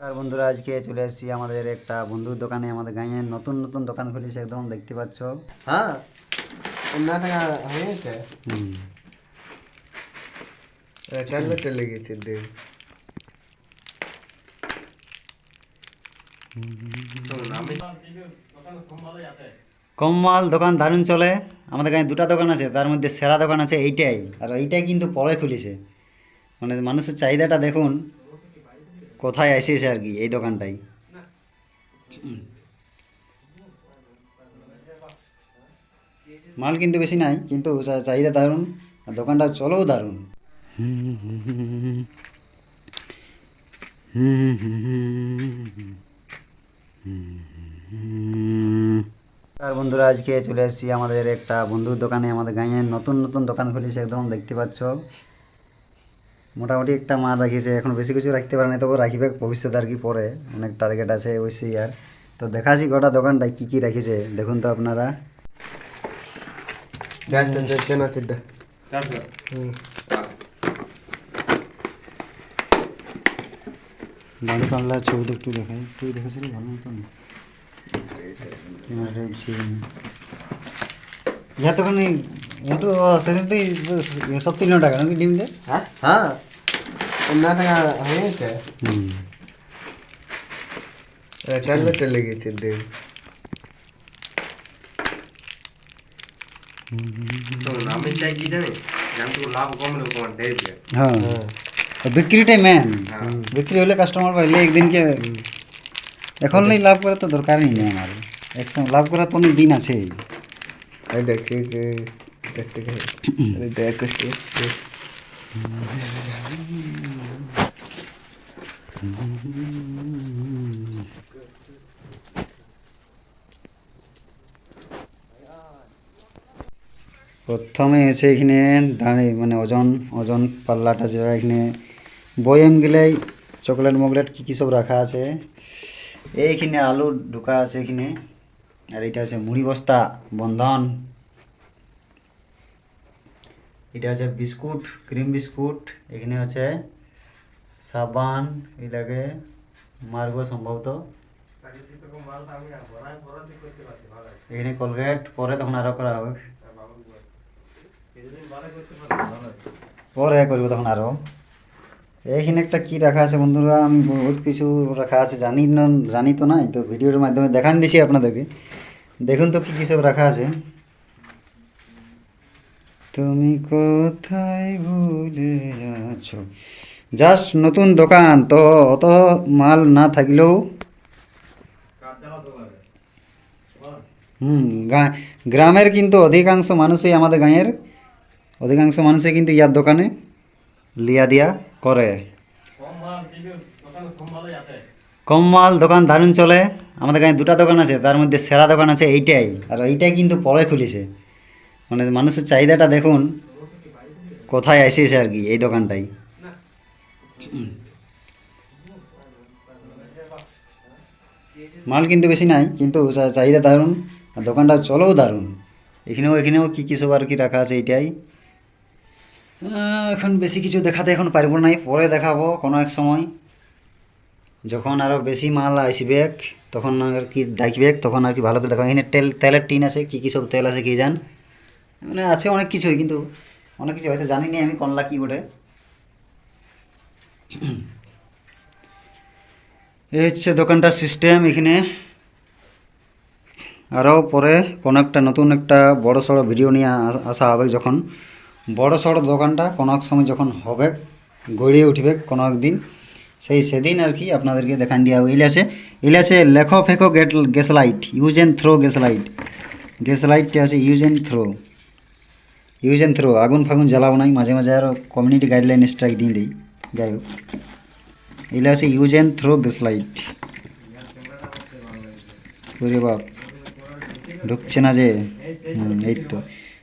আর বন্ধুরা আজকে চলে এসেছি আমাদের একটা বন্ধুর দোকানে। আমাদের গাঁয়ে নতুন নতুন দোকান খুলেছে, একদম দেখতে পাচ্ছ। হ্যাঁ, টাকা হয়ে গেছে। চলে গেছে দিন। কমমাল দোকান দারুণ চলে। আমাদের গাঁয়ে দুটো দোকান আছে, তার মধ্যে সেরা দোকান আছে এইটাই। আর এইটাই কিন্তু পরে খুলেছে, মানে মানুষের চাহিদাটা দেখুন কোথায় এসেছে আর কি, এই দোকানটাই। মাল কিন্তু বেশি নাই, কিন্তু চাহিদা দারুণ, আর দোকানটা চলেও দারুণ। আর বন্ধুরা আজকে চলে এসেছি আমাদের একটা বন্ধুর দোকানে। আমাদের গাঁয়ে নতুন নতুন দোকান খুলেছে, একদম দেখতে পাচ্ছ। মোটামুটি একটা মাল রাখিয়েছে, এখন বেশি কিছু রাখতে পারে না, তবু রাখিবে ভবিষ্যৎ আর কি, পরে অনেক টার্গেট আছে অবশ্যই। আর তো দেখাচ্ছি গোটা দোকানটায় কী কী রেখেছে, দেখুন তো আপনারা। বাড়ি পাল্লা ছবিটা একটু দেখাই, তুই দেখেছিলি ভালো মতন। ইহা তখন একটু সেদিন তুই 70 টাকা নাকি ডিম দে। হ্যাঁ, টাকা হয়ে গেছে। চলে গেছে দিন। আমি চাই কি জানি, লাভ কম হ্যাঁ, বিক্রিটাই মেন। বিক্রি হলে কাস্টমার পাইলে একদিনকে, এখন লাভ করে তো দরকারই নেই আমার। একসঙ্গে লাভ করা তো অনেক দিন আছে। প্রথমে এসে এখানে দাঁড়িয়ে মানে ওজন ওজন পাল্লাটা, যেটা এখানে বয়েম গেলেই চকলেট মকলেট কী কী সব রাখা আছে। এইখানে আলু ঢোকা আছে এখানে। আর এটা আছে মুড়ি বস্তা বন্ধন। এটা আছে বিস্কুট, ক্রিম বিস্কুট। এখানে আছে সাবান, এটাকে মারবো সম্ভবত। এখানে কোলগেট, পরে তখন আরও করা হবে, পরে করবো তখন আরও। এইখানে একটা কি রাখা আছে বন্ধুরা, আমি বহুত কিছু রাখা আছে জানি তো নাই, তো ভিডিওর মাধ্যমে দেখান দিছি আপনাদেরকে। দেখুন তো কি কী সব রাখা আছে। তুমি কোথায় ভুলে আছো। জাস্ট নতুন দোকান তো অত মাল না থাকলেও গ্রামের কিন্তু অধিকাংশ মানুষই, আমাদের গাঁয়ের অধিকাংশ মানুষই কিন্তু ইয়ার দোকানে লিয়া দিয়া করে। কম মাল দোকান দারুণ চলে। আমাদের গাঁয়ে দুটো দোকান আছে, তার মধ্যে সেরা দোকান আছে এইটাই। আর এইটাই কিন্তু পরে খুলেছে, মানে মানুষের চাহিদাটা দেখুন কোথায় এসেছে আর কি, এই দোকানটাই। মাল কিন্তু বেশি নাই, কিন্তু চাহিদা দারুণ, আর দোকানটা চলেও দারুণ। এখানেও কী কী সব আর কি রাখা আছে এইটাই। এখন বেশি কিছু দেখাতে এখন পারবো নাই, পরে দেখাবো কোনো এক সময়, যখন আরও বেশি মাল আসবে তখন আর কি ডাকবে, তখন আর কি ভালো করে দেখাবো। এখানে তেলের টিন আছে, কী কী সব তেল আছে কি জান, মানে আছে অনেক কিছুই, কিন্তু অনেক কিছু হয়তো জানি না আমি কোনলা কি বটে। এই হচ্ছে দোকানটার সিস্টেম। এখানে আরও পরে কোনো একটা নতুন একটা বড় সড়ো ভিডিও নিয়ে আসা হবে, যখন বড় সড়ো দোকানটা কোনো এক সময় যখন হবে, গড়িয়ে উঠবে কোনো একদিন, সেদিন আর কি আপনাদেরকে দেখান দেওয়া হবে। এলে আছে লেখো ফেকো gas light, use and throw gas light. Gas লাইটটা আছে ইউজ অ্যান্ড থ্রো। আগুন ফাগুন জ্বালাও নাই, মাঝে মাঝে আরও কমিউনিটি গাইডলাইন স্ট্রাইক দিয়ে দিই, যাই হোক। এগুলো আছে use and throw gas light. ওরে বাপ, ঢুকছে না যে। এই তো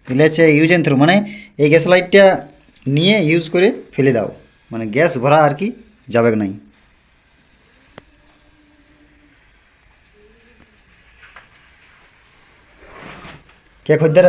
এগুলো হচ্ছে ইউজ অ্যান্ড থ্রো, মানে এই গ্যাস লাইটটা নিয়ে ইউজ করে ফেলে দাও, মানে গ্যাস ভরা আর কি যাবে নাই। কে খদ্দের